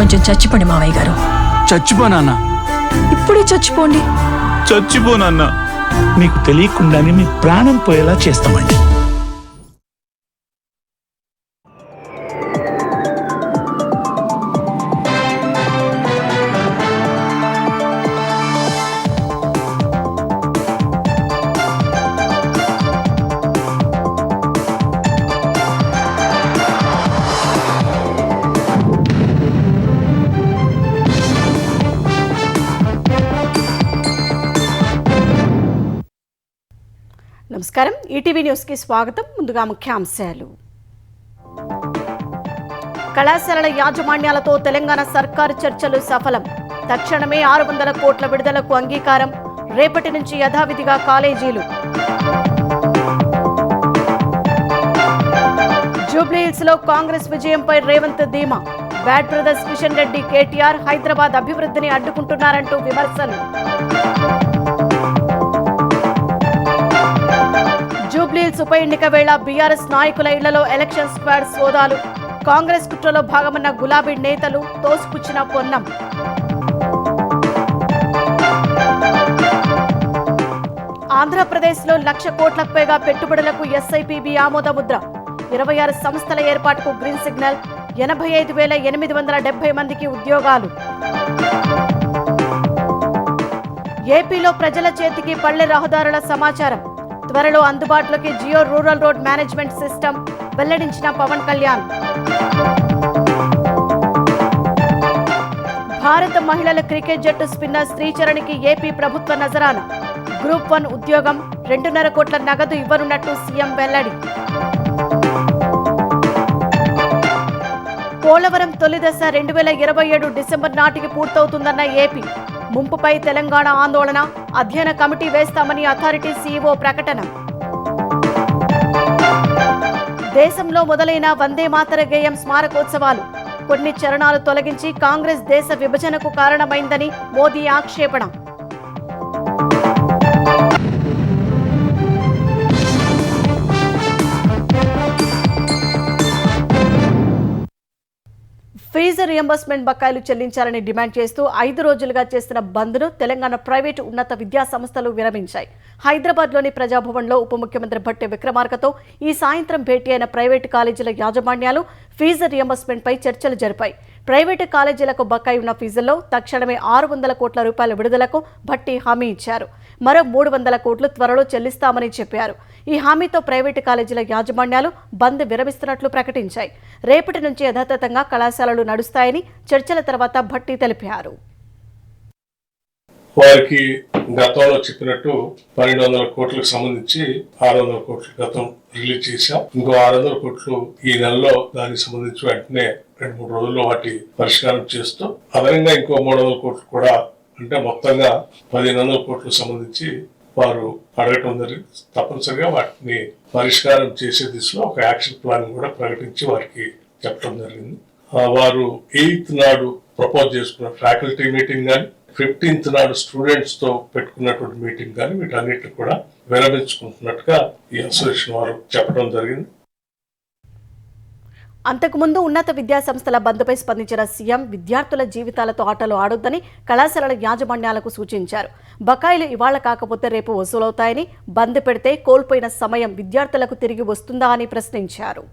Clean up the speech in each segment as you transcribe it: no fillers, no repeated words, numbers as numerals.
కొంచెం చచ్చిపోండి మావయ్య గారు. చచ్చిపోనా? ఇప్పుడే చచ్చిపోండి. చచ్చిపోనన్నా. మీకు తెలియకుండానే మీ ప్రాణం పోయేలా చేస్తామండి. నమస్కారం, ఈటీవీ న్యూస్కి స్వాగతం. ముందుగా ముఖ్యాంశాలు. కళాశాలల యాజమాన్యాలతో తెలంగాణ సర్కారు చర్చలు సఫలం. తక్షణమే 600 కోట్ల విడుదలకు అంగీకారం. రేపటి నుంచి యథావిధిగా కాలేజీలు. జూబ్లీహిల్స్లో కాంగ్రెస్ విజయంపై రేవంత్ ధీమా. బ్యాడ్ బ్రదర్స్ కిషన్ రెడ్డి, కేటీఆర్ హైదరాబాద్ అభివృద్ధిని అడ్డుకుంటున్నారంటూ విమర్శలు. జూబ్లీహిల్స్ ఉప ఎన్నిక వేళ బీఆర్ఎస్ నాయకుల ఇళ్లలో ఎలక్షన్ స్క్వాడ్ సోదాలు. కాంగ్రెస్ కుట్రలో భాగమన్న గులాబీ నేతలు తోసిపుచ్చిన పొన్నం. ఆంధ్రప్రదేశ్లో 1,00,000 కోట్లకు పైగా పెట్టుబడులకు ఎస్ఐపిబి ఆమోద ముద్ర. 26 సంస్థల ఏర్పాటుకు గ్రీన్ సిగ్నల్. 85,870 మందికి ఉద్యోగాలు. ఏపీలో ప్రజల చేతికి పల్లె రహదారుల సమాచారం. త్వరలో అందుబాటులోకి geo rural road management system వెల్లడించిన పవన్ కళ్యాణ్. భారత మహిళల క్రికెట్ జట్టు స్పిన్నర్ శ్రీచరణ్కి ఏపీ ప్రభుత్వ నజరాన. గ్రూప్ 1 ఉద్యోగం, 2.5 కోట్ల నగదు ఇవ్వనున్నట్టు సీఎం వెల్లడి. పోలవరం తొలి దశ 2027 డిసెంబర్ నాటికి పూర్తవుతుందన్న ఏపీ. ముంపుపై తెలంగాణ ఆందోళన. అధ్యయన కమిటీ వేస్తామని అథారిటీ సీఈఓ ప్రకటన. దేశంలో మొదలైన వందే మాతర గేయం స్మారకోత్సవాలు. కొన్ని చరణాలు తొలగించి కాంగ్రెస్ దేశ విభజనకు కారణమైందని మోదీ ఆక్షేపణ. ఫీజు రియంబర్స్మెంట్ బకాయిలు చెల్లించాలని డిమాండ్ చేస్తూ 5 రోజులుగా చేస్తున్న బంద్ను తెలంగాణ ప్రైవేటు ఉన్నత విద్యా సంస్థలు విరమించాయి. హైదరాబాద్లోని ప్రజాభవన్లో ఉప ముఖ్యమంత్రి భట్టి విక్రమార్కతో ఈ సాయంత్రం భేటీ అయిన ప్రైవేటు కాలేజీల యాజమాన్యాలు ఫీజు రియంబర్స్మెంట్పై చర్చలు జరిపాయి. ప్రైవేటు కాలేజీలకు బకాయి ఉన్న ఫీజుల్లో తక్షణమే 600 కోట్ల రూపాయల విడుదలకు భట్టి హామీ ఇచ్చారు. మరో 300 కోట్లు త్వరలో చెల్లిస్తామని చెప్పారు. ఈ హామీతో ప్రైవేటు కాలేజీల యాజమాన్యాలు బంద్ విరమిస్తున్నట్లు ప్రకటించాయి. రేపటి నుంచి యథాతథంగా కళాశాలలు నడుస్తాయని చర్చల తర్వాత భట్టి తెలిపారు. వారికి గతంలో చెప్పినట్టు 1200 కోట్లకు సంబంధించి 600 కోట్లు గతం రిలీజ్ చేశాం. ఇంకో 600 కోట్లు ఈ నెలలో దానికి సంబంధించి వెంటనే 2-3 రోజుల్లో వాటి పరిష్కారం చేస్తూ అదనంగా ఇంకో 300 కోట్లు కూడా, అంటే మొత్తంగా 1500 కోట్లకు సంబంధించి వారు అడగటం జరిగింది. తప్పనిసరిగా వాటిని పరిష్కారం చేసే దిశలో ఒక యాక్షన్ ప్లాన్ కూడా ప్రకటించి వారికి చెప్పడం జరిగింది. వారు 8th నాడు ప్రపోజ్ చేసుకున్న ఫ్యాకల్టీ మీటింగ్ కానీ 15th నాడు స్టూడెంట్స్ తో పెట్టుకున్నటువంటి మీటింగ్ కానీ వీటన్నిటిని కూడా విరమించుకుంటున్నట్టుగా ఈ అసోసియేషన్ వారు చెప్పడం జరిగింది. అంతకుముందు ఉన్నత విద్యా సంస్థల బంద్పై స్పందించిన సీఎం విద్యార్థుల జీవితాలతో ఆటలు ఆడొద్దని కళాశాలల యాజమాన్యాలకు సూచించారు. బకాయిలు ఇవాళ కాకపోతే రేపు వసూలవుతాయని, బంద్ పెడితే కోల్పోయిన సమయం విద్యార్థులకు తిరిగి వస్తుందా అని ప్రశ్నించారు.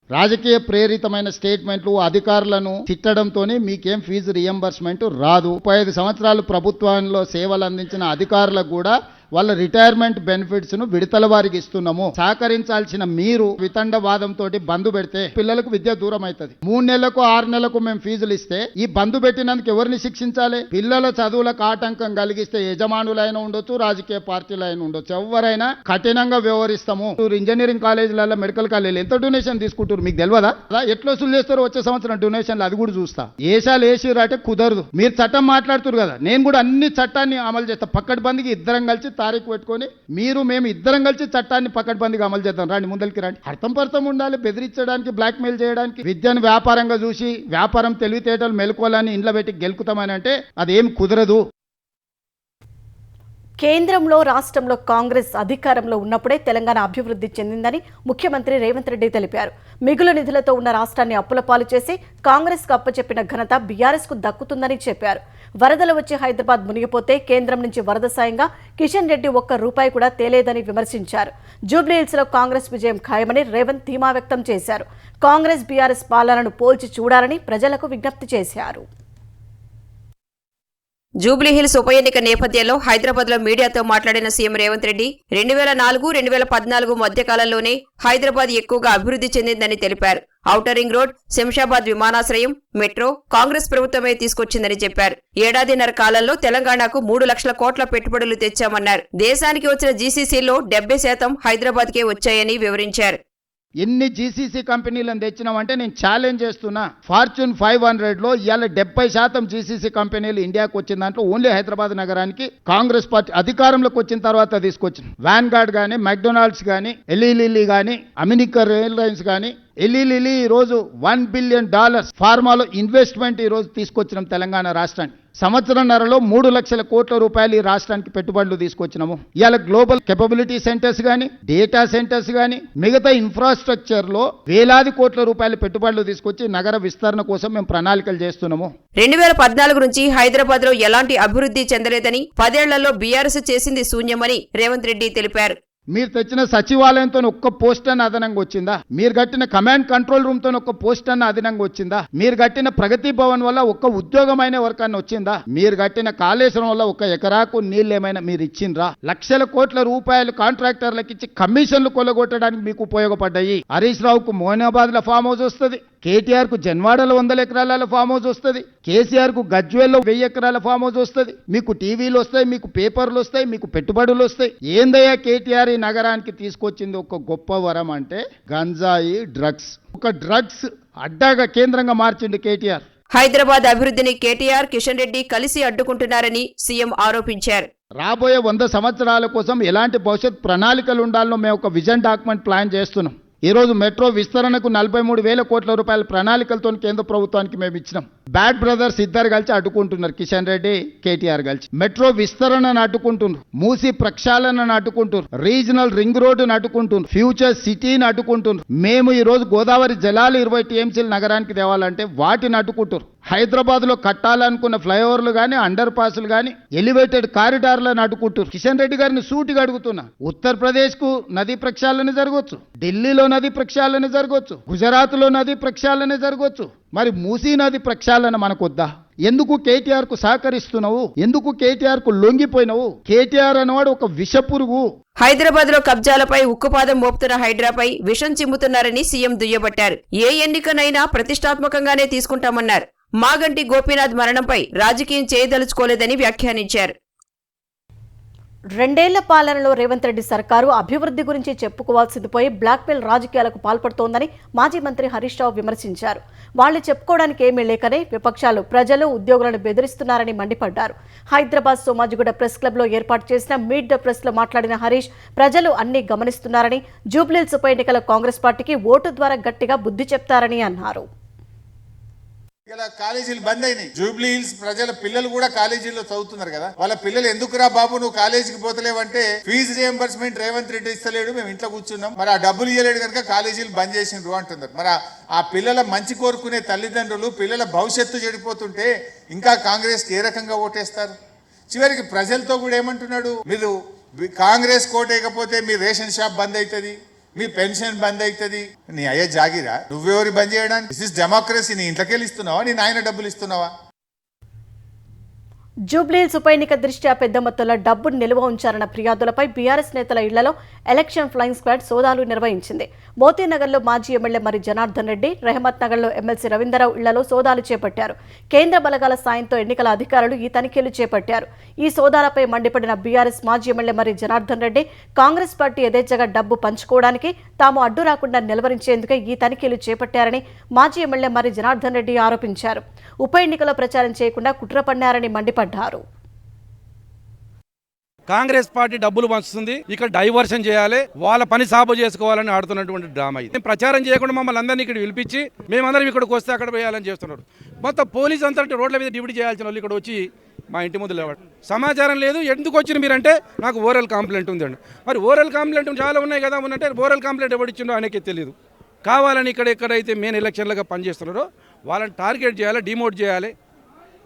రాజకీయ ప్రేరితమైన స్టేట్మెంట్లు అధికారులను తిట్టడంతోనే మీకేం ఫీజు రియంబర్స్మెంట్ రాదు. 35 సంవత్సరాలు ప్రభుత్వంలో సేవలు అందించిన అధికారులకు కూడా వాళ్ళ రిటైర్మెంట్ బెనిఫిట్స్ ను విడతల వారికి ఇస్తున్నాము. సహకరించాల్సిన మీరు వితండవాదంతో బంద్ పెడితే పిల్లలకు విద్య దూరం అవుతుంది. 3 నెలలకు 6 నెలలకు మేము ఫీజులు ఇస్తే ఈ బంద్ పెట్టినందుకు ఎవరిని శిక్షించాలి? పిల్లల చదువులకు ఆటంకం కలిగిస్తే యజమానులైనా ఉండొచ్చు, రాజకీయ పార్టీలైనా ఉండొచ్చు, ఎవరైనా కఠినంగా వ్యవహరిస్తాము. ఇంజనీరింగ్ కాలేజీలలో, మెడికల్ కాలేజీలు ఎంత డొనేషన్ తీసుకుంటారు మీకు తెలియదా? ఎట్లా వసూలు చేస్తారో వచ్చే సంవత్సరం డొనేషన్లు అది కూడా చూస్తా. ఏసాలు వేసిరు అంటే కుదరదు. మీరు చట్టం మాట్లాడుతున్నారు కదా, నేను కూడా అన్ని చట్టాన్ని అమలు చేస్తా. పక్కడ్బందీకి ఇద్దరం కలిసి తారీఖు పెట్టుకొని మేము ఇద్దరం కలిసి చట్టాన్ని పకడ్బందీగా అమలు చేద్దాం. రండి, ముందరికి రండి. అర్థం ఉండాలి. బెదిరించడానికి, బ్లాక్ మెయిల్ చేయడానికి, విద్యను వ్యాపారంగా చూసి వ్యాపారం తెలివితేటలు మెలుకోవాలని ఇంట్లో పెట్టి గెలుకుతామని అంటే అదేం కుదరదు. కేంద్రంలో రాష్ట్రంలో కాంగ్రెస్ అధికారంలో ఉన్నప్పుడే తెలంగాణ అభివృద్ధి చెందిందని ముఖ్యమంత్రి రేవంత్ రెడ్డి తెలిపారు. మిగులు నిధులతో ఉన్న రాష్ట్రాన్ని అప్పుల పాలు చేసి కాంగ్రెస్కు అప్పచెప్పిన ఘనత బీఆర్ఎస్కు దక్కుతుందని చెప్పారు. వరదలు వచ్చి హైదరాబాద్ మునిగిపోతే కేంద్రం నుంచి వరద సాయంగా కిషన్ రెడ్డి ఒక్క రూపాయి కూడా తేలేదని విమర్శించారు. జూబ్లీహిల్స్లో కాంగ్రెస్ విజయం ఖాయమని రేవంత్ ధీమా వ్యక్తం చేశారు. కాంగ్రెస్ బీఆర్ఎస్ పాలనను పోల్చి చూడాలని ప్రజలకు విజ్ఞప్తి చేశారు. జూబ్లీహిల్స్ ఉప ఎన్నిక నేపథ్యంలో హైదరాబాద్లో మీడియాతో మాట్లాడిన సీఎం రేవంత్ రెడ్డి 2004-2014 మధ్యకాలంలోనే హైదరాబాద్ ఎక్కువగా అభివృద్ధి చెందిందని తెలిపారు. ఔటర్ రింగ్ రోడ్, శంషాబాద్ విమానాశ్రయం, మెట్రో కాంగ్రెస్ ప్రభుత్వమే తీసుకొచ్చిందని చెప్పారు. ఏడాదిన్నర కాలంలో తెలంగాణకు 3 లక్షల కోట్ల పెట్టుబడులు తెచ్చామన్నారు. దేశానికి వచ్చిన జీసీసీలో 70% హైదరాబాద్కే వచ్చాయని వివరించారు. ఎన్ని జీసీసీ కంపెనీలను తెచ్చినామంటే నేను ఛాలెంజ్ చేస్తున్నా. ఫార్చ్యూన్ 500లో ఇవాళ 70% జీసీసీ కంపెనీలు ఇండియాకు వచ్చిన దాంట్లో ఓన్లీ హైదరాబాద్ నగరానికి కాంగ్రెస్ పార్టీ అధికారంలోకి వచ్చిన తర్వాత తీసుకొచ్చింది. వ్యాన్గార్డ్ కానీ, మెక్డొనాల్డ్స్ కానీ, ఎల్ఈలిలీ కానీ, అమెరికన్ ఎయిర్లైన్స్ కానీ, ఎల్ఈలిలీ ఈ రోజు $1 బిలియన్ ఫార్మాలో ఇన్వెస్ట్మెంట్ ఈ రోజు తీసుకొచ్చినాం తెలంగాణ రాష్ట్రానికి. సంవత్సరంన్నరలో 3 లక్షల కోట్ల రూపాయలు ఈ రాష్ట్రానికి పెట్టుబడులు తీసుకొచ్చినాము. ఇవాళ గ్లోబల్ కెపబిలిటీ సెంటర్స్ గానీ, డేటా సెంటర్స్ గానీ, మిగతా ఇన్ఫ్రాస్ట్రక్చర్ లో వేలాది కోట్ల రూపాయల పెట్టుబడులు తీసుకొచ్చి నగర విస్తరణ కోసం మేము ప్రణాళికలు చేస్తున్నాము. 2014 నుంచి హైదరాబాద్ లో ఎలాంటి అభివృద్ధి చెందలేదని, 10 ఏళ్లలో బీఆర్ఎస్ చేసింది శూన్యమని రేవంత్ రెడ్డి తెలిపారు. మీరు తెచ్చిన సచివాలయంతో ఒక్క పోస్ట్ అన్న అదనంగా వచ్చిందా? మీరు కట్టిన కమాండ్ కంట్రోల్ రూమ్ తో ఒక్క పోస్ట్ అన్న అదనంగా వచ్చిందా? మీరు కట్టిన ప్రగతి భవన్ వల్ల ఒక్క ఉద్యోగమైన వర్కాన్ని వచ్చిందా? మీరు కట్టిన కాళేశ్వరం వల్ల ఒక ఎకరాకు నీళ్ళు ఏమైనా మీరు ఇచ్చిండ్రా? లక్షల కోట్ల రూపాయలు కాంట్రాక్టర్లకు ఇచ్చి కమిషన్లు కొల్లగొట్టడానికి మీకు ఉపయోగపడ్డాయి. హరీష్ రావుకు మోయినాబాద్ లో ఫామ్ హౌస్ వస్తుంది, కేటీఆర్ కు జన్వాడలో 100 ఎకరాల ఫామ్ హౌస్ వస్తుంది, కేసీఆర్ కు గజ్వేల్లో 1000 ఎకరాల ఫామ్ హౌస్ వస్తుంది. మీకు టీవీలు వస్తాయి, మీకు పేపర్లు వస్తాయి, మీకు పెట్టుబడులు వస్తాయి. ఏందయ్యా కేటీఆర్ ఈ నగరానికి తీసుకొచ్చింది ఒక గొప్ప వరం అంటే గంజాయి, డ్రగ్స్. ఒక డ్రగ్స్ అడ్డాగా కేంద్రంగా మార్చింది కేటీఆర్. హైదరాబాద్ అభివృద్ధిని కేటీఆర్, కిషన్ రెడ్డి కలిసి అడ్డుకుంటున్నారని సీఎం ఆరోపించారు. రాబోయే 100 సంవత్సరాల కోసం ఎలాంటి భవిష్యత్ ప్రణాళికలు ఉండాలో మేము ఒక విజన్ డాక్యుమెంట్ ప్లాన్ చేస్తున్నాం. ఈ రోజు మెట్రో విస్తరణకు 43,000 కోట్ల రూపాయల ప్రణాళికలతో కేంద్ర ప్రభుత్వానికి మేము ఇచ్చినాం. బ్యాడ్ బ్రదర్స్ ఇద్దరు కలిసి అడ్డుకుంటున్నారు, కిషన్ రెడ్డి, కేటీఆర్ కలిసి. మెట్రో విస్తరణను అడ్డుకుంటున్నారు, మూసి ప్రక్షాళనను అడ్డుకుంటున్నారు, రీజనల్ రింగ్ రోడ్డును అడ్డుకుంటున్నారు, ఫ్యూచర్ సిటీని అడ్డుకుంటున్నారు. మేము ఈ రోజు గోదావరి జలాలు 20 టీఎంసీలు నగరానికి తేవాలంటే వాటిని అడ్డుకుంటారు. హైదరాబాద్ లో కట్టాలనుకున్న ఫ్లైఓవర్లు గానీ, అండర్ పాస్లు గానీ, ఎలివేటెడ్ కారిడార్లను అడ్డుకుంటారు. కిషన్ రెడ్డి గారిని సూటిగా అడుగుతున్నా, ఉత్తరప్రదేశ్ కు నదీ ప్రక్షాళన జరగవచ్చు, ఢిల్లీలో నది ప్రక్షాళన జరగవచ్చు, గుజరాత్ లో నది ప్రక్షాళన జరగవచ్చు. మరి మూసీ నది ప్రక్షాళన మనకొద్దా? ఎందుకు కేటీఆర్ కు సహకరిస్తున్నావు? ఎందుకు కేటీఆర్ కు లొంగిపోయినావు? కేటీఆర్ అనేవాడు ఒక విషపురుగు. హైదరాబాద్ లో కబ్జాలపై ఉక్కుపాదం మోపుతున్న హైడ్రాపై విషం చిమ్ముతున్నారని సీఎం దుయ్యబట్టారు. ఏ ఎన్నికనైనా ప్రతిష్టాత్మకంగానే తీసుకుంటామన్నారు. మాగంటి గోపీనాథ్ మరణంపై రాజకీయం చేయదలుచుకోలేదని వ్యాఖ్యానించారు. 2 ఏళ్ల పాలనలో రేవంత్ రెడ్డి సర్కారు అభివృద్ధి గురించి చెప్పుకోవాల్సింది పోయి బ్లాక్మెయిల్ రాజకీయాలకు పాల్పడుతోందని మాజీ మంత్రి హరీష్ రావు విమర్శించారు. వాళ్లు చెప్పుకోవడానికి ఏమీ లేకనే విపక్షాలు ప్రజలు, ఉద్యోగులను బెదిరిస్తున్నారని మండిపడ్డారు. హైదరాబాద్ సోమాజిగూడ ప్రెస్ క్లబ్ లో ఏర్పాటు చేసిన మీట్ ద ప్రెస్ లో మాట్లాడిన హరీష్, ప్రజలు అన్ని గమనిస్తున్నారని, జూబ్లీహిల్స్ ఉప ఎన్నికల కాంగ్రెస్ పార్టీకి ఓటు ద్వారా గట్టిగా బుద్ధి చెప్తారని అన్నారు. ఇలా కాలేజీలు బంద్ అయినాయి. జూబ్లీ హిల్స్ ప్రజల పిల్లలు కూడా కాలేజీలో చదువుతున్నారు కదా. వాళ్ళ పిల్లలు ఎందుకురా బాబు నువ్వు కాలేజీకి పోతలేవంటే ఫీజు రియంబర్స్మెంట్ రేవంత్ రెడ్డి ఇస్తలేడు, మేము ఇంట్లో కూర్చున్నాం, మరి ఆ డబ్బులు ఇవ్వలేడు కనుక కాలేజీలు బంద్ చేసిండ్రు అంటున్నారు. మరి ఆ పిల్లల మంచి కోరుకునే తల్లిదండ్రులు పిల్లల భవిష్యత్తు చెడిపోతుంటే ఇంకా కాంగ్రెస్ ఏ రకంగా ఓటేస్తారు? చివరికి ప్రజలతో కూడా ఏమంటున్నాడు, మీరు కాంగ్రెస్ కోటేయకపోతే మీ రేషన్ షాప్ బంద్ అవుతుంది, మీ పెన్షన్ బంద్ అవుతుంది. నీ అయ్యే జాగిరా, నువ్వెవరు బంద్ చేయడానికి? This is democracy. నీ ఇంట్లోకెళ్ళి ఇస్తున్నావా, నీ నాయన డబ్బులు ఇస్తున్నావా? జూబ్లీహిల్స్ ఉప ఎన్నిక దృష్ట్యా పెద్ద మొత్తంలో డబ్బును నిల్వ ఉంచారన్న ఫిర్యాదులపై బీఆర్ఎస్ నేతల ఇళ్లలో ఎలక్షన్ ఫ్లయింగ్ స్క్వాడ్ సోదాలు నిర్వహించింది. మోతీనగర్లో మాజీ ఎమ్మెల్యే మరి జనార్దన్ రెడ్డి, రెహమత్ నగర్లో ఎమ్మెల్సీ రవీంద్రరావు ఇళ్లలో సోదాలు చేపట్టారు. కేంద్ర బలగాల సాయంతో ఎన్నికల అధికారులు ఈ తనిఖీలు చేపట్టారు. ఈ సోదాలపై మండిపడిన బీఆర్ఎస్ మాజీ ఎమ్మెల్యే మరి జనార్దన్ రెడ్డి, కాంగ్రెస్ పార్టీ యథేచ్ఛగా డబ్బు పంచుకోవడానికి తాము అడ్డు రాకుండా నిలవరించేందుకే ఈ తనిఖీలు చేపట్టారని మాజీ ఎమ్మెల్యే మరి జనార్దన్ రెడ్డి ఆరోపించారు. ఉప ఎన్నికలో ప్రచారం చేయకుండా కుట్ర పన్నారని మండిపడ్డారు. కాంగ్రెస్ పార్టీ డబ్బులు పంచుతుంది, ఇక్కడ డైవర్షన్ చేయాలి, వాళ్ళ పని సాబు చేసుకోవాలని ఆడుతున్నటువంటి డ్రామా ఇది. ప్రచారం చేయకుండా మమ్మల్ని అందరినీ ఇక్కడ పిలిపించి మేమందరం ఇక్కడికి వస్తే అక్కడ వేయాలని చేస్తున్నారు. మొత్తం పోలీసు అంతా రోడ్ల మీద డ్యూటీ చేయాల్సిన వాళ్ళు ఇక్కడ వచ్చి మా ఇంటి ముందు లేవాడు. సమాచారం లేదు. ఎందుకు వచ్చిన మీరంటే నాకు ఓరల్ కంప్లైంట్ ఉందండి. మరి ఓరల్ కంప్లైంట్ చాలా ఉన్నాయి కదా ఉన్నంటే ఓరల్ కంప్లైంట్ ఎవరు ఇచ్చిండో ఆయనకే తెలియదు. కావాలని ఎక్కడైతే మెయిన్ ఎలక్షన్లుగా పనిచేస్తున్నారో వాళ్ళని టార్గెట్ చేయాలి, డిమోట్ చేయాలి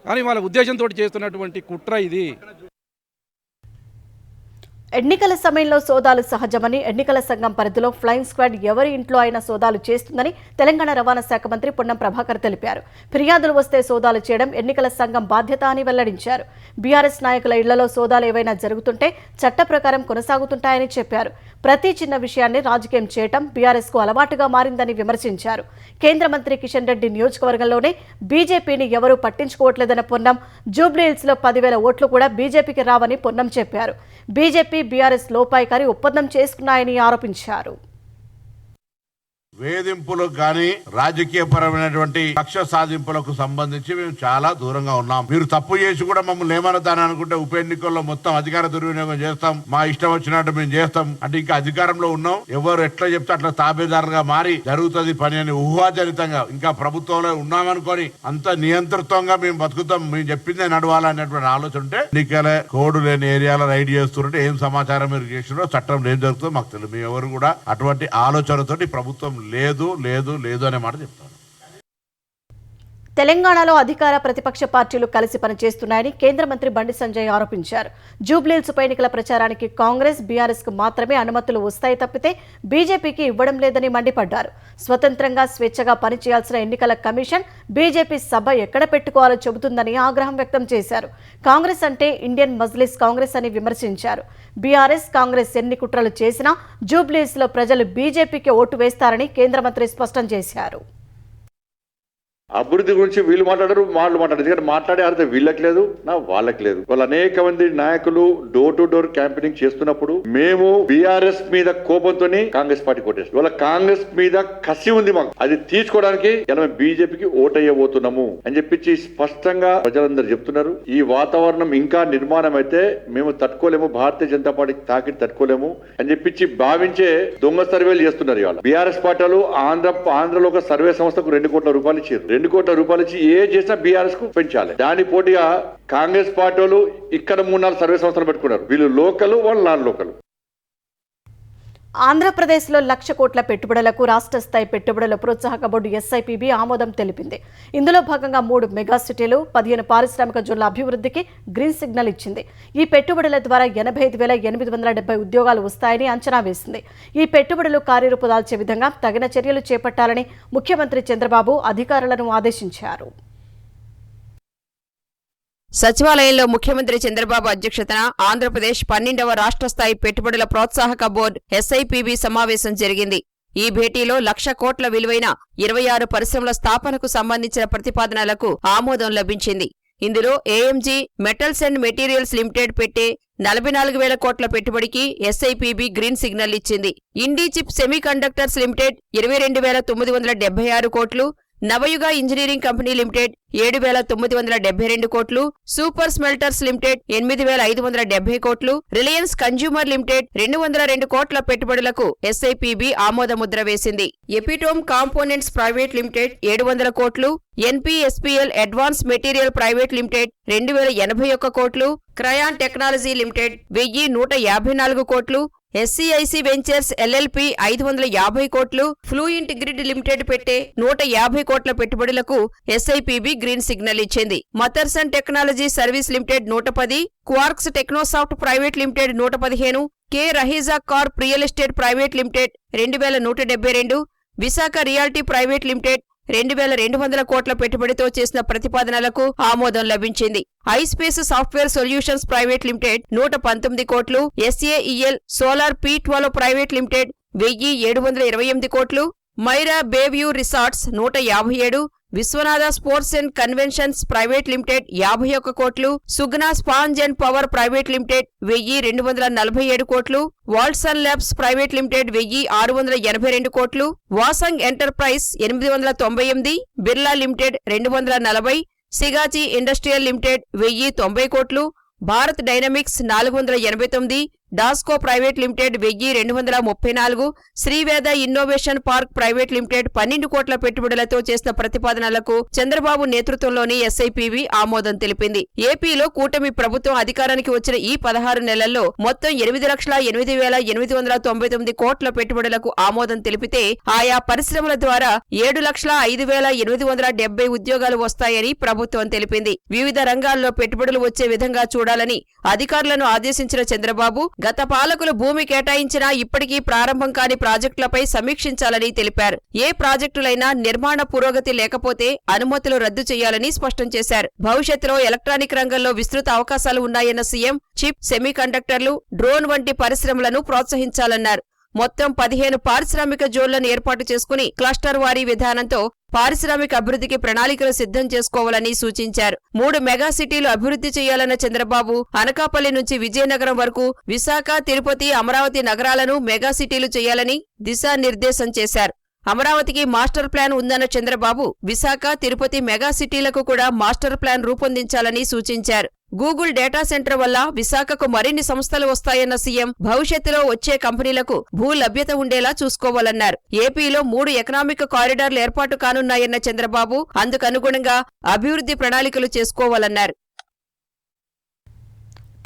అని వాళ్ళ ఉద్దేశంతో చేస్తున్నటువంటి కుట్ర ఇది. ఎన్నికల సమయంలో సోదాలు సహజమని ఎన్నికల సంఘం పరిధిలో ఫ్లయింగ్ స్క్వాడ్ ఎవరి ఇంట్లో అయినా సోదాలు చేస్తుందని తెలంగాణ రవాణా శాఖ మంత్రి పొన్నం ప్రభాకర్ తెలిపారు. ఫిర్యాదులు వస్తే సోదాలు చేయడం ఎన్నికల సంఘం బాధ్యత అని వెల్లడించారు. బీఆర్ఎస్ నాయకుల ఇళ్లలో సోదాలు ఏవైనా జరుగుతుంటే చట్ట ప్రకారం కొనసాగుతుంటాయని చెప్పారు. ప్రతి చిన్న విషయాన్ని రాజకీయం చేయడం బీఆర్ఎస్ కు అలవాటుగా మారిందని విమర్శించారు. కేంద్ర మంత్రి కిషన్ రెడ్డి నియోజకవర్గంలోనే బీజేపీని ఎవరూ పట్టించుకోవట్లేదన్న పొన్నం జూబ్లీహిల్స్ లో 10,000 ఓట్లు కూడా బీజేపీకి రావని పొన్నం చెప్పారు. బీజేపీ బీఆర్ఎస్ లోపాయికారి ఒప్పందం చేసుకున్నాయని ఆరోపించారు. వేధింపులకు కానీ రాజకీయ పరమైనటువంటి కక్ష సాధింపులకు సంబంధించి మేము చాలా దూరంగా ఉన్నాం. మీరు తప్పు చేసి కూడా మమ్మల్ని ఏమన్నదాని అనుకుంటే ఉప ఎన్నికల్లో మొత్తం అధికార దుర్వినియోగం చేస్తాం, మా ఇష్టం వచ్చినట్టు మేము చేస్తాం అంటే ఇంకా అధికారంలో ఉన్నాం, ఎవరు ఎట్లా చెప్తే అట్లా తాబేదారుగా మారి జరుగుతుంది పని అని ఊహాజనితంగా ఇంకా ప్రభుత్వంలో ఉన్నామనుకొని అంత నియంతృత్వంగా మేము బతుకుతాం, మేము చెప్పిందే నడవాలనేటువంటి ఆలోచన ఉంటే ఎన్నికల కోడ్ లేని ఏరియాలో రైడ్ చేస్తుంటే ఏం సమాచారం మీరు చేసినో చట్టం ఏం జరుగుతుందో మాకు తెలియదు. మేము ఎవరు కూడా అటువంటి ఆలోచనతోటి ప్రభుత్వం లేదు లేదు లేదు అనే మాట చెప్తాను. తెలంగాణలో అధికార ప్రతిపక్ష పార్టీలు కలిసి పనిచేస్తున్నాయని కేంద్ర మంత్రి బండి సంజయ్ ఆరోపించారు. జూబ్లీహిల్స్ ఉప ఎన్నికల ప్రచారానికి కాంగ్రెస్, బీఆర్ఎస్ కు మాత్రమే అనుమతులు వస్తాయి తప్పితే బీజేపీకి ఇవ్వడం లేదని మండిపడ్డారు. స్వతంత్రంగా స్వేచ్ఛగా పనిచేయాల్సిన ఎన్నికల కమిషన్ బీజేపీ సభ ఎక్కడ పెట్టుకోవాలో చెబుతుందని ఆగ్రహం వ్యక్తం చేశారు. కాంగ్రెస్ అంటే ఇండియన్ మజ్లిస్ కాంగ్రెస్ అని విమర్శించారు. బీఆర్ఎస్, కాంగ్రెస్ ఎన్ని కుట్రలు చేసినా జూబ్లీహిల్స్ లో ప్రజలు బీజేపీకి ఓటు వేస్తారని కేంద్ర మంత్రి స్పష్టం చేశారు. అభివృద్ధి గురించి వీళ్ళు మాట్లాడారు, వాళ్ళు మాట్లాడారు. ఎందుకంటే మాట్లాడే అర్థం వీళ్ళకి లేదు, నా వాళ్ళకి లేదు. వాళ్ళు అనేక మంది నాయకులు డోర్ టు డోర్ క్యాంపెయినింగ్ చేస్తున్నప్పుడు మేము బీఆర్ఎస్ మీద కోపంతో కాంగ్రెస్ పార్టీ కొట్టేస్తాం. వాళ్ళ కాంగ్రెస్ మీద కసి ఉంది మాకు, అది తీర్చుకోవడానికి మేము బీజేపీకి ఓటయ్యబోతున్నాము అని చెప్పి స్పష్టంగా ప్రజలందరూ చెప్తున్నారు. ఈ వాతావరణం ఇంకా నిర్మాణం అయితే మేము తట్టుకోలేము, భారతీయ జనతా పార్టీకి తాకిడి తట్టుకోలేము అని చెప్పి భావించే దొంగ సర్వేలు చేస్తున్నారు. ఇవాళ బీఆర్ఎస్ పార్టీలు ఆంధ్రలో ఒక సర్వే సంస్థకు 2 కోట్ల రూపాయలు ఇచ్చారు. 2 కోట్ల రూపాయలు ఇచ్చి ఏ చేసినా బీఆర్ఎస్ కు పెంచాలి. దాని పోటీగా కాంగ్రెస్ పార్టీలు ఇక్కడ 3-4 సర్వే సంస్థలు పెట్టుకున్నారు. వీళ్ళు లోకల్, వాళ్ళు నాన్ లోకల్. ఆంధ్రప్రదేశ్లో 1,00,000 కోట్ల పెట్టుబడులకు రాష్ట్ర స్థాయి పెట్టుబడుల ప్రోత్సాహక బోర్డు SIPB ఆమోదం తెలిపింది. ఇందులో భాగంగా 3 మెగా సిటీలు, 15 పారిశ్రామిక జోన్ల అభివృద్ధికి గ్రీన్ సిగ్నల్ ఇచ్చింది. ఈ పెట్టుబడుల ద్వారా 85,870 ఉద్యోగాలు వస్తాయని అంచనా వేసింది. ఈ పెట్టుబడులు కార్యరూపు దాల్చే విధంగా తగిన చర్యలు చేపట్టాలని ముఖ్యమంత్రి చంద్రబాబు అధికారులను ఆదేశించారు. సచివాలయంలో ముఖ్యమంత్రి చంద్రబాబు అధ్యక్షతన ఆంధ్రప్రదేశ్ 12వ రాష్ట్ర స్థాయి పెట్టుబడుల ప్రోత్సాహక బోర్డు SIPB సమావేశం జరిగింది. ఈ భేటీలో 1,00,000 కోట్ల విలువైన 26 పరిశ్రమల స్థాపనకు సంబంధించిన ప్రతిపాదనలకు ఆమోదం లభించింది. ఇందులో AMG metals and materials limited పెట్టే 44,000 కోట్ల పెట్టుబడికి SIPB గ్రీన్ సిగ్నల్ ఇచ్చింది. ఇండీ చిప్ సెమీకండక్టర్స్ లిమిటెడ్ 22,976 కోట్లు, నవయుగ ఇంజనీరింగ్ కంపెనీ లిమిటెడ్ 7,972 కోట్లు, సూపర్ స్మెల్టర్స్ లిమిటెడ్ 8,570 కోట్లు, రిలయన్స్ కన్జ్యూమర్ లిమిటెడ్ 202 కోట్ల పెట్టుబడులకు SIPB ఆమోదముద్ర వేసింది. ఎపిటోమ్ కాంపోనెంట్స్ ప్రైవేట్ లిమిటెడ్ 700 కోట్లు, NPSPL advance material private limited 2,081 కోట్లు, క్రయాన్ టెక్నాలజీ లిమిటెడ్ 1,154 కోట్లు, SCIC వెంచర్స్ LLP 550 కోట్లు, ఫ్లూయింట్ గ్రిడ్ లిమిటెడ్ పెట్టే 150 కోట్ల పెట్టుబడులకు SIPB గ్రీన్ సిగ్నల్ ఇచ్చింది. Motherson technology service limited 110, Quarks technosoft private limited 115, K Raheja corp real estate private limited 2,172, Visakha realty private limited 2,200 కోట్ల పెట్టుబడితో చేసిన ప్రతిపాదనలకు ఆమోదం లభించింది. ISpace software solutions private limited 119 కోట్లు, SAEL solar P12 private limited 1,728 కోట్లు, Myra Bayview resorts 157, Viswanatha sports and conventions private limited 51 కోట్లు, Sugna sponge and power private limited 1,247 కోట్లు, వాల్సన్ ల్యాబ్స్ ప్రైవేట్ లిమిటెడ్ 1,682 కోట్లు, వాసంగ్ enterprise 898, Birla limited 240, Sigachi industrial limited 1,090 కోట్లు, Bharat dynamics 489, Dasco private limited 1234, Sriveda innovation park private limited 12 కోట్ల పెట్టుబడులతో చేసిన ప్రతిపాదనలకు చంద్రబాబు నేతృత్వంలోని ఎస్ఐపివి ఆమోదం తెలిపింది. ఏపీలో కూటమి ప్రభుత్వం అధికారానికి వచ్చిన ఈ 16 నెలల్లో మొత్తం 8,08,899 కోట్ల పెట్టుబడులకు ఆమోదం తెలిపితే ఆయా పరిశ్రమల ద్వారా 7,05,870 ఉద్యోగాలు వస్తాయని ప్రభుత్వం తెలిపింది. వివిధ రంగాల్లో పెట్టుబడులు వచ్చే విధంగా చూడాలని అధికారులను ఆదేశించిన చంద్రబాబు గత పాలకులు భూమి కేటాయించినా ఇప్పటికీ ప్రారంభం కాని ప్రాజెక్టులపై సమీక్షించాలని తెలిపారు. ఏ ప్రాజెక్టులైనా నిర్మాణ పురోగతి లేకపోతే అనుమతులు రద్దు చేయాలని స్పష్టం చేశారు. భవిష్యత్తులో ఎలక్ట్రానిక్ రంగంలో విస్తృత అవకాశాలు ఉన్నాయన్న సీఎం చిప్, సెమీకండక్టర్లు, డ్రోన్ వంటి పరిశ్రమలను ప్రోత్సహించాలన్నారు. మొత్తం 15 పారిశ్రామిక జోన్లను ఏర్పాటు చేసుకుని క్లస్టర్ వారీ విధానంతో పారిశ్రామిక అభివృద్ధికి ప్రణాళికలు సిద్ధం చేసుకోవాలని సూచించారు. 3 మెగా సిటీలు అభివృద్ధి చేయాలన్న చంద్రబాబు అనకాపల్లి నుంచి విజయనగరం వరకు విశాఖ, తిరుపతి, అమరావతి నగరాలను మెగా సిటీలు చేయాలని దిశానిర్దేశం చేశారు. అమరావతికి మాస్టర్ ప్లాన్ ఉందన్న చంద్రబాబు విశాఖ, తిరుపతి మెగా సిటీలకు కూడా మాస్టర్ ప్లాన్ రూపొందించాలని సూచించారు. గూగుల్ డేటా సెంటర్ వల్ల విశాఖకు మరిన్ని సంస్థలు వస్తాయన్న సీఎం భవిష్యత్తులో వచ్చే కంపెనీలకు భూ లభ్యత ఉండేలా చూసుకోవాలన్నారు. ఏపీలో 3 ఎకనామిక్ కారిడార్లు ఏర్పాటు కానున్నాయన్న చంద్రబాబు అందుకనుగుణంగా అభివృద్ధి ప్రణాళికలు చేసుకోవాలన్నారు.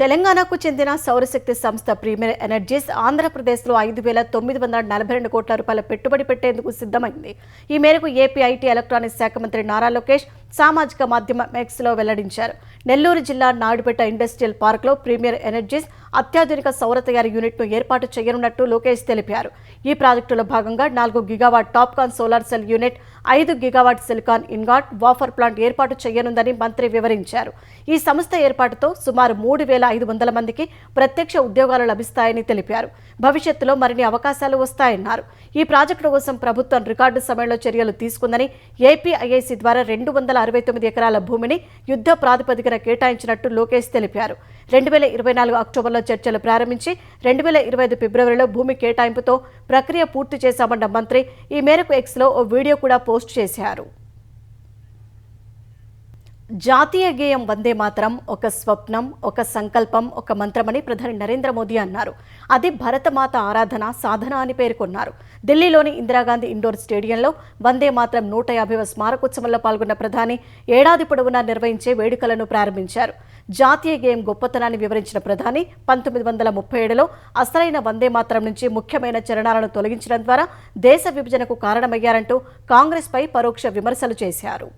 తెలంగాణకు చెందిన సౌరశక్తి సంస్థ ప్రీమియర్ ఎనర్జీస్ ఆంధ్రప్రదేశ్లో 5,942 కోట్ల రూపాయల పెట్టుబడి పెట్టేందుకు సిద్ధమైంది. ఈ మేరకు ఏపీ ఐటీ ఎలక్ట్రానిక్స్ శాఖ మంత్రి నారా లోకేష్ సామాజిక మాధ్యమం ఎక్స్లో వెల్లడించారు. నెల్లూరు జిల్లా నాయుడుపేట ఇండస్ట్రియల్ పార్క్లో ప్రీమియర్ ఎనర్జీస్ అత్యాధునిక సౌర తయారీ యూనిట్ను ఏర్పాటు చేయనున్నట్టు లోకేష్ తెలిపారు. ఈ ప్రాజెక్టులో భాగంగా 4 gigawatt Topcon solar cell unit, 5 gigawatt silicon ingot wafer plant ఏర్పాటు చేయనుందని మంత్రి వివరించారు. ఈ సంస్థ ఏర్పాటుతో సుమారు 3,500 మందికి ప్రత్యక్ష ఉద్యోగాలు లభిస్తాయని తెలిపారు. భవిష్యత్తులో మరిన్ని అవకాశాలు వస్తాయన్నారు. ఈ ప్రాజెక్టు కోసం ప్రభుత్వం రికార్డు సమయంలో చర్యలు తీసుకుందని, ఏపీఐఐసి ద్వారా 269 ఎకరాల భూమిని యుద్ధ ప్రాతిపదికన కేటాయించినట్టు లోకేష్ తెలిపారు. 2024 అక్టోబర్లో చర్చలు ప్రారంభించి 2025 ఫిబ్రవరిలో భూమి కేటాయింపుతో ప్రక్రియ పూర్తి చేశామన్న మంత్రి ఈ మేరకు ఎక్స్లో ఓ వీడియో కూడా పోస్ట్ చేశారు. జాతీయ గేయం వందే మాతరం ఒక స్వప్నం, ఒక సంకల్పం, ఒక మంత్రమని ప్రధాని నరేంద్ర మోదీ అన్నారు. అది భరతమాత ఆరాధన, సాధన అని పేర్కొన్నారు. ఢిల్లీలోని ఇందిరాగాంధీ ఇండోర్ స్టేడియంలో వందే మాతరం 150వ స్మారకోత్సవంలో పాల్గొన్న ప్రధాని ఏడాది పొడవునా నిర్వహించే వేడుకలను ప్రారంభించారు. జాతీయ గేయం గొప్పతనాన్ని వివరించిన ప్రధాని 1937లో అసలైన వందే మాతరం నుంచి ముఖ్యమైన చరణాలను తొలగించడం ద్వారా దేశ విభజనకు కారణమయ్యారంటూ కాంగ్రెస్పై పరోక్ష విమర్శలు చేశారు.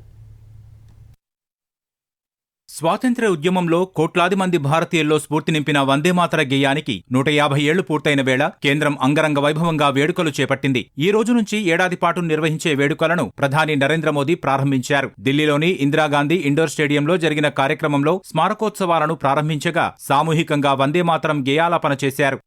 స్వాతంత్ర్య ఉద్యమంలో కోట్లాది మంది భారతీయుల్లో స్ఫూర్తి నింపిన వందేమాతర గేయానికి 150 ఏళ్లు పూర్తయిన వేళ కేంద్రం అంగరంగ వైభవంగా వేడుకలు చేపట్టింది. ఈ రోజు నుంచి ఏడాది పాటు నిర్వహించే వేడుకలను ప్రధాని నరేంద్ర మోదీ ప్రారంభించారు. ఢిల్లీలోని ఇందిరాగాంధీ ఇండోర్ స్టేడియంలో జరిగిన కార్యక్రమంలో స్మారకోత్సవాలను ప్రారంభించగా సామూహికంగా వందేమాతరం గేయాలాపన చేశారు.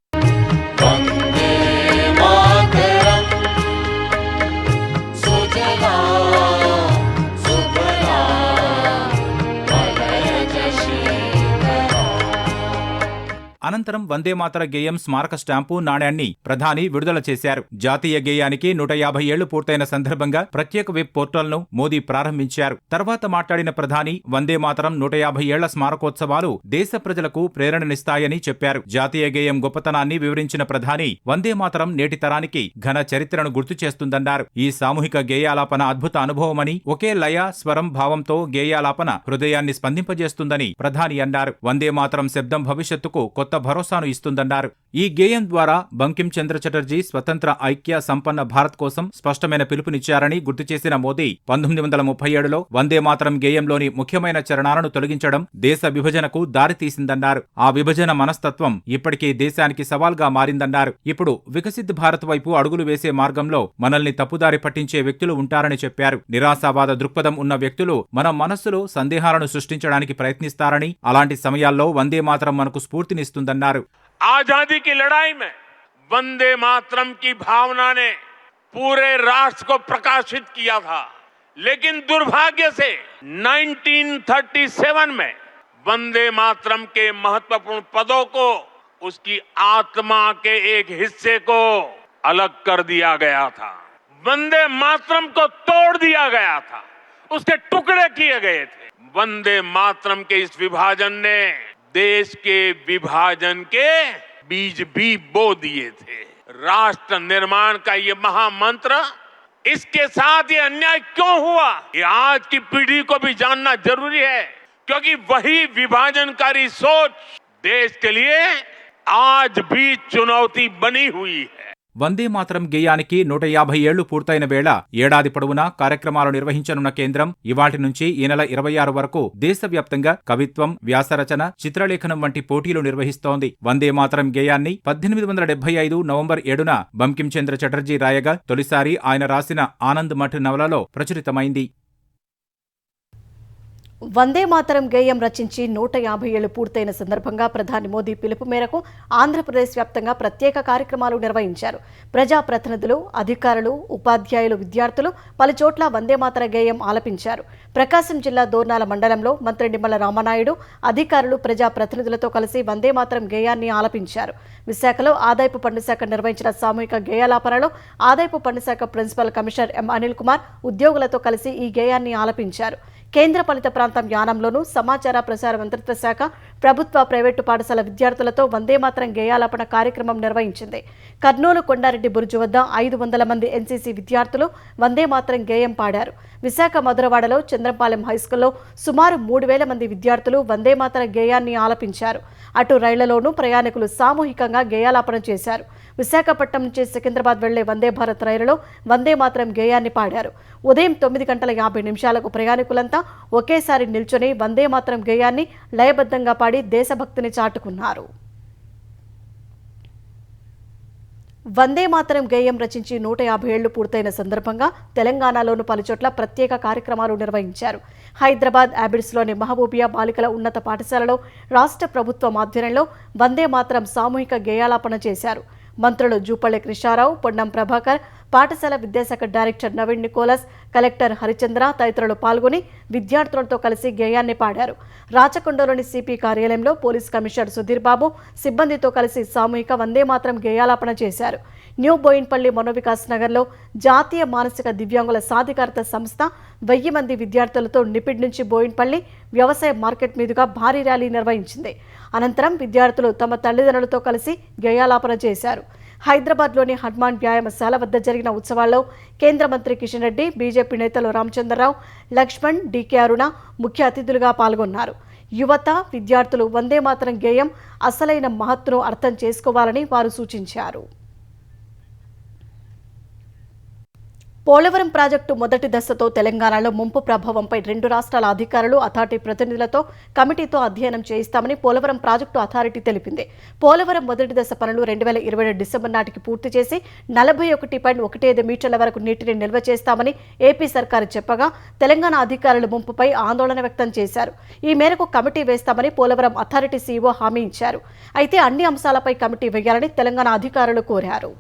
అనంతరం వందేమాతర గేయం స్మారక స్టాంపు, నాణ్యాన్ని ప్రధాని విడుదల చేశారు. జాతీయ గేయానికి 150 ఏళ్లు పూర్తయిన సందర్భంగా ప్రత్యేక వెబ్ పోర్టల్ను మోదీ ప్రారంభించారు. తర్వాత మాట్లాడిన ప్రధాని వందేమాతరం 150 ఏళ్ల స్మారకోత్సవాలు దేశ ప్రజలకు ప్రేరణనిస్తాయని చెప్పారు. జాతీయ గేయం గొప్పతనాన్ని వివరించిన ప్రధాని వందేమాతరం నేటి తరానికి ఘన చరిత్రను గుర్తు చేస్తుందన్నారు. ఈ సామూహిక గేయాలాపన అద్భుత అనుభవమని, ఒకే లయ, స్వరం, భావంతో గేయాలాపన హృదయాన్ని స్పందింపజేస్తుందని ప్రధాని అన్నారు. వందేమాతరం శబ్దం భవిష్యత్తుకు కొత్త భరోసాను ఇస్తుందన్నారు. ఈ గేయం ద్వారా బంకిం చంద్ర చటర్జీ స్వతంత్ర, ఐక్య, సంపన్న భారత్ కోసం స్పష్టమైన పిలుపునిచ్చారని గుర్తు చేసిన మోదీ 1937లో వందేమాతరం గేయంలోని ముఖ్యమైన చరణాలను తొలగించడం దేశ విభజనకు దారితీసిందన్నారు. ఆ విభజన మనస్తత్వం ఇప్పటికీ దేశానికి సవాల్గా మారిందన్నారు. ఇప్పుడు వికసిత్ భారత్ వైపు అడుగులు వేసే మార్గంలో మనల్ని తప్పుదారి పట్టించే వ్యక్తులు ఉంటారని చెప్పారు. నిరాశావాద దృక్పథం ఉన్న వ్యక్తులు మన మనస్సులో సందేహాలను సృష్టించడానికి ప్రయత్నిస్తారని, అలాంటి సమయాల్లో వందేమాతరం మనకు స్ఫూర్తినిస్తుంది. आजादी की लड़ाई में वंदे मातरम की भावना ने पूरे राष्ट्र को प्रकाशित किया था, लेकिन दुर्भाग्य से 1937 में वंदे मातरम के महत्वपूर्ण पदों को उसकी आत्मा के एक हिस्से को अलग कर दिया गया था। वंदे मातरम को तोड़ दिया गया था, उसके टुकड़े किए गए थे। वंदे मातरम के इस विभाजन ने देश के विभाजन के बीज भी बो दिए थे। राष्ट्र निर्माण का ये महामंत्र, इसके साथ ये अन्याय क्यों हुआ, ये आज की पीढ़ी को भी जानना जरूरी है, क्योंकि वही विभाजनकारी सोच देश के लिए आज भी चुनौती बनी हुई है। వందే మాతరం గేయానికి 150 ఏళ్లు పూర్తయిన వేళ ఏడాది పొడవునా కార్యక్రమాలు నిర్వహించనున్న కేంద్రం ఇవాటి నుంచి ఈ నెల 26 వరకు దేశవ్యాప్తంగా కవిత్వం, వ్యాసరచన, చిత్రలేఖనం వంటి పోటీలు నిర్వహిస్తోంది. వందే మాతరం గేయాన్ని 1875 నవంబర్ 7న బంకిం చంద్ర చటర్జీ రాయగా తొలిసారి ఆయన రాసిన ఆనంద్ మఠ్ నవలలో ప్రచురితమైంది. వందే మాతరం గేయం రచించి 150 ఏళ్లు పూర్తయిన సందర్భంగా ప్రధాని మోదీ పిలుపు మేరకు ఆంధ్రప్రదేశ్ వ్యాప్తంగా ప్రత్యేక కార్యక్రమాలు నిర్వహించారు. ప్రజాప్రతినిధులు, అధికారులు, ఉపాధ్యాయులు, విద్యార్థులు పలుచోట్ల వందే మాతర గేయం ఆలపించారు. ప్రకాశం జిల్లా దోర్నాల మండలంలో మంత్రి నిమ్మల రామనాయుడు అధికారులు ప్రజాప్రతినిధులతో కలిసి వందే మాతరం గేయాన్ని ఆలపించారు. విశాఖలో ఆదాయపు పన్ను శాఖ నిర్వహించిన సామూహిక గేయాలాపనలో ఆదాయపు పన్ను శాఖ principal commissioner M Anil Kumar ఉద్యోగులతో కలిసి ఈ గేయాన్ని ఆలపించారు. కేంద్ర పాలిత ప్రాంతం యానంలోనూ సమాచార ప్రసార మంత్రిత్వ శాఖ ప్రభుత్వ ప్రైవేటు పాఠశాల విద్యార్థులతో వందే మాతరం గేయాలాపన కార్యక్రమం నిర్వహించింది. కర్నూలు కొండారెడ్డి బురుజు వద్ద 500 మంది ఎన్సీసీ విద్యార్థులు వందే మాతరం గేయం పాడారు. విశాఖ మధురవాడలో చంద్రపాలెం హైస్కూల్లో సుమారు 3000 మంది విద్యార్థులు వందే మాతరం గేయాన్ని ఆలపించారు. అటు రైళ్లలోనూ ప్రయాణికులు సామూహికంగా గేయాలాపన చేశారు. విశాఖపట్నం నుంచి సికింద్రాబాద్ వెళ్లే వందే భారత్ రైలులో వందే మాతరం గేయాన్ని పాడారు. ఉదయం 9:50 ప్రయాణికులంతా ఒకేసారి నిల్చొని వందే మాతరం గేయాన్ని లయబద్ధంగా పాడి దేశభక్తిని చాటుకున్నారు. వందే మాతరం గేయం రచించి 150 ఏళ్లు పూర్తయిన సందర్భంగా తెలంగాణలోని పలుచోట్ల ప్రత్యేక కార్యక్రమాలు నిర్వహించారు. హైదరాబాద్ యాబిడ్స్లోని మహబూబియా బాలికల ఉన్నత పాఠశాలలో రాష్ట్ర ప్రభుత్వం ఆధ్వర్యంలో వందే మాతరం సామూహిక గేయాలాపన చేశారు. మంత్రులు జూపల్లి కృష్ణారావు, పొన్నం ప్రభాకర్, పాఠశాల విద్యాశాఖ director Naveen Nicholas, collector Harishchandra తదితరులు పాల్గొని విద్యార్థులతో కలిసి గేయాన్ని పాడారు. రాచకొండలోని సిపి కార్యాలయంలో పోలీస్ కమిషనర్ సుధీర్ బాబు సిబ్బందితో కలిసి సామూహిక వందే మాతరం గేయాలాపన చేశారు. న్యూ బోయిన్పల్లి మనోవికాస్ నగర్లో జాతీయ మానసిక దివ్యాంగుల సాధికారత సంస్థ 1000 మంది విద్యార్థులతో నిపిడ్ నుంచి బోయిన్పల్లి వ్యవసాయ మార్కెట్ మీదుగా భారీ ర్యాలీ నిర్వహించింది. అనంతరం విద్యార్థులు తమ తల్లిదండ్రులతో కలిసి గేయాలాపన చేశారు. హైదరాబాద్లోని హనుమాన్ వ్యాయామశాల వద్ద జరిగిన ఉత్సవాల్లో కేంద్ర మంత్రి కిషన్ రెడ్డి, బీజేపీ నేతలు రామచంద్రరావు, లక్ష్మణ్, డీకే అరుణ ముఖ్య అతిథులుగా పాల్గొన్నారు. యువత, విద్యార్థులు వందే మాతరం గేయం అసలైన మహత్తును అర్థం చేసుకోవాలని వారు సూచించారు. పోలవరం ప్రాజెక్టు మొదటి దశతో తెలంగాణలో ముంపు ప్రభావంపై 2 రాష్ట్రాల అధికారులు, అథారిటీ ప్రతినిధులతో కమిటీతో అధ్యయనం చేయిస్తామని పోలవరం ప్రాజెక్టు అథారిటీ తెలిపింది. పోలవరం మొదటి దశ పనులు 2022 డిసెంబర్ నాటికి పూర్తి చేసి 41.15 మీటర్ల వరకు నీటిని నిల్వ చేస్తామని ఏపీ సర్కారు చెప్పగా తెలంగాణ అధికారులు ముంపుపై ఆందోళన వ్యక్తం చేశారు. ఈ మేరకు కమిటీ వేస్తామని పోలవరం అథారిటీ సీఈఓ హామీ ఇచ్చారు. అయితే అన్ని అంశాలపై కమిటీ వేయాలని తెలంగాణ అధికారులు కోరారు.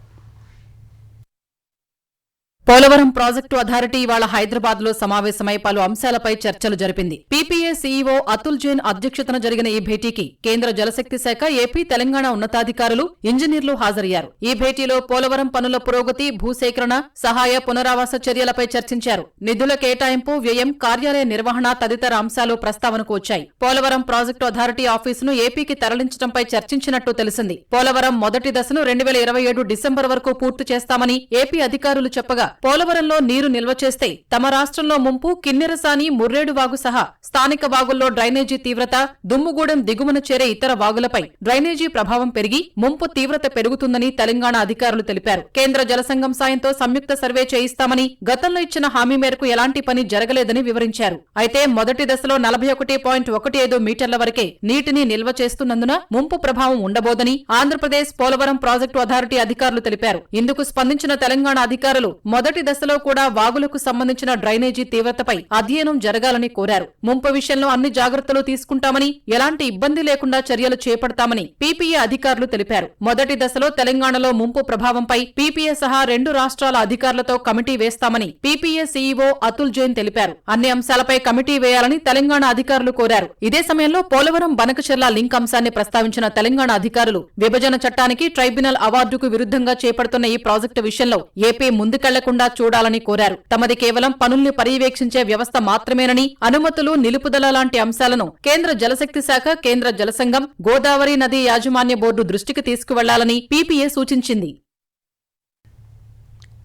పోలవరం ప్రాజెక్టు అథారిటీ ఇవాళ హైదరాబాద్ లో సమావేశమై పలు అంశాలపై చర్చలు జరిపింది. పీపీఏ సీఈఓ అతుల్ జైన్ అధ్యక్షతన జరిగిన ఈ భేటీకి కేంద్ర జలశక్తి శాఖ, ఏపీ, తెలంగాణ ఉన్నతాధికారులు, ఇంజనీర్లు హాజరయ్యారు. ఈ భేటీలో పోలవరం పనుల పురోగతి, భూసేకరణ, సహాయ పునరావాస చర్యలపై చర్చించారు. నిధుల కేటాయింపు, వ్యయం, కార్యాలయ నిర్వహణ తదితర అంశాలు ప్రస్తావనకు వచ్చాయి. పోలవరం ప్రాజెక్టు అథారిటీ ఆఫీసును ఏపీకి తరలించడంపై చర్చించినట్టు తెలిసింది. పోలవరం మొదటి దశను 2027 డిసెంబర్ వరకు పూర్తి చేస్తామని ఏపీ అధికారులు చెప్పగా పోలవరంలో నీరు నిల్వ చేస్తే తమ రాష్ట్రంలో ముంపు, కిన్నెరసాని, ముర్రేడు వాగు సహా స్థానిక వాగుల్లో డ్రైనేజీ తీవ్రత, దుమ్ముగూడెం దిగువన చేరే ఇతర వాగులపై డ్రైనేజీ ప్రభావం పెరిగి ముంపు తీవ్రత పెరుగుతుందని తెలంగాణ అధికారులు తెలిపారు. కేంద్ర జలసంఘం సాయంతో సంయుక్త సర్వే చేయిస్తామని గతంలో ఇచ్చిన హామీ మేరకు ఎలాంటి పని జరగలేదని వివరించారు. అయితే మొదటి దశలో 41.15 మీటర్ల వరకే నీటిని నిల్వ చేస్తున్నందున ముంపు ప్రభావం ఉండబోదని ఆంధ్రప్రదేశ్ పోలవరం ప్రాజెక్టు అథారిటీ అధికారులు తెలిపారు. ఇందుకు స్పందించిన తెలంగాణ అధికారులు మొదటి దశలో కూడా వాగులకు సంబంధించిన డ్రైనేజీ తీవ్రతపై అధ్యయనం జరగాలని కోరారు. ముంపు విషయంలో అన్ని జాగ్రత్తలు తీసుకుంటామని, ఎలాంటి ఇబ్బంది లేకుండా చర్యలు చేపడతామని పీపీఏ అధికారులు తెలిపారు. మొదటి దశలో తెలంగాణలో ముంపు ప్రభావంపై పీపీఏ సహా 2 రాష్ట్రాల అధికారులతో కమిటీ వేస్తామని పీపీఏ సీఈఓ అతుల్ జైన్ తెలిపారు. అన్ని అంశాలపై కమిటీ వేయాలని తెలంగాణ అధికారులు కోరారు. ఇదే సమయంలో పోలవరం బనకచెర్ల లింక్ అంశాన్ని ప్రస్తావించిన తెలంగాణ అధికారులు విభజన చట్టానికి, ట్రైబ్యునల్ అవార్డుకు విరుద్ధంగా చేపడుతున్న ఈ ప్రాజెక్టు విషయంలో ఏపీ ముందుకెళ్లకుండా జరగకుండా చూడాలని కోరారు. తమది కేవలం పనుల్ని పర్యవేక్షించే వ్యవస్థ మాత్రమేనని, అనుమతులు, నిలుపుదల లాంటి అంశాలను కేంద్ర జలశక్తి శాఖ, కేంద్ర జలసంఘం, గోదావరి నదీ యాజమాన్య బోర్డు దృష్టికి తీసుకువెళ్లాలని పీపీఏ సూచించింది.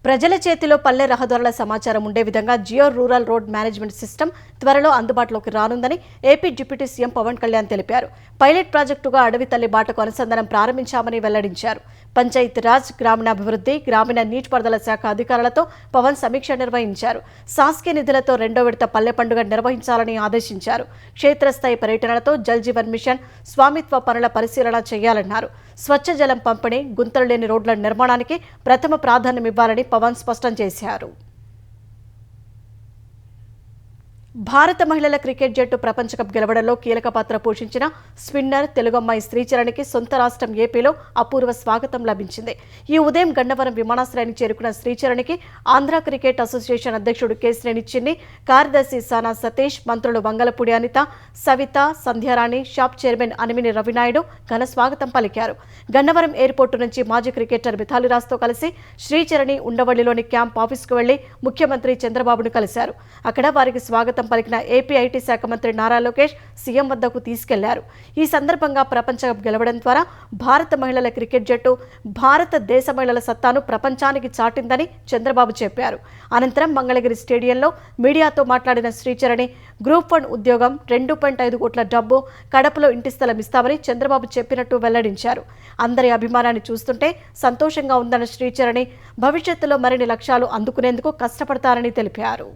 ప్రజల చేతిలో పల్లె రహదారుల సమాచారం ఉండే విధంగా geo rural road management system త్వరలో అందుబాటులోకి రానుందని AP deputy CM Pawan Kalyan తెలిపారు. పైలట్ ప్రాజెక్టుగా అడవి తల్లి బాటకు అనుసంధానం ప్రారంభించామని వెల్లడించారు. పంచాయతీరాజ్, గ్రామీణాభివృద్ధి, గ్రామీణ నీటిపారుదల శాఖ అధికారులతో పవన్ సమీక్ష నిర్వహించారు. శాసకీయ నిధులతో 2వ విడత పల్లె పండుగ నిర్వహించాలని ఆదేశించారు. క్షేత్రస్థాయి పర్యటనలతో జల్ జీవన్ మిషన్ స్వామిత్వ పనుల పరిశీలన చేయాలన్నారు. స్వచ్ఛ జలం పంపిణీ, గుంతలు లేని రోడ్ల నిర్మాణానికి ప్రథమ ప్రాధాన్యమివ్వాలని పవన్ స్పష్టం చేశారు. భారత మహిళల క్రికెట్ జట్టు ప్రపంచ కప్ గెలవడంలో కీలక పాత్ర పోషించిన స్పిన్నర్ తెలుగమ్మాయి శ్రీచరణికి సొంత రాష్ట్రం ఏపీలో అపూర్వ స్వాగతం లభించింది. ఈ ఉదయం గన్నవరం విమానాశ్రయానికి చేరుకున్న శ్రీచరణికి ఆంధ్ర క్రికెట్ అసోసియేషన్ అధ్యక్షుడు కేశినేని చిన్ని, కార్యదర్శి సానా సతీష్, మంత్రులు వంగలపూడి అనిత, సవిత, సంధ్యారాణి, షాప్ చైర్మన్ అనిమిని రవినాయుడు ఘన స్వాగతం పలికారు. గన్నవరం ఎయిర్పోర్టు నుంచి మాజీ క్రికెటర్ మిథాలీరాజ్తో కలిసి శ్రీచరణి ఉండవల్లిలోని క్యాంప్ ఆఫీసుకు వెళ్లి ముఖ్యమంత్రి చంద్రబాబును కలిశారు. అక్కడ వారికి స్వాగతం పలికిన ఏపీ ఐటీ శాఖ మంత్రి నారా లోకేష్ సీఎం వద్దకు తీసుకెళ్లారు. ఈ సందర్భంగా ప్రపంచ కప్ గెలవడం ద్వారా భారత మహిళల క్రికెట్ జట్టు భారతదేశ మహిళల సత్తాను ప్రపంచానికి చాటిందని చంద్రబాబు చెప్పారు. అనంతరం మంగళగిరి స్టేడియంలో మీడియాతో మాట్లాడిన శ్రీచరణి గ్రూప్ 1 ఉద్యోగం, 2.5 కోట్ల డబ్బు, కడపలో ఇంటి స్థలం ఇస్తామని చంద్రబాబు చెప్పినట్టు వెల్లడించారు. అందరి అభిమానాన్ని చూస్తుంటే సంతోషంగా ఉందన్న శ్రీచరణి భవిష్యత్తులో మరిన్ని లక్ష్యాలు అందుకునేందుకు కష్టపడతారని తెలిపారు.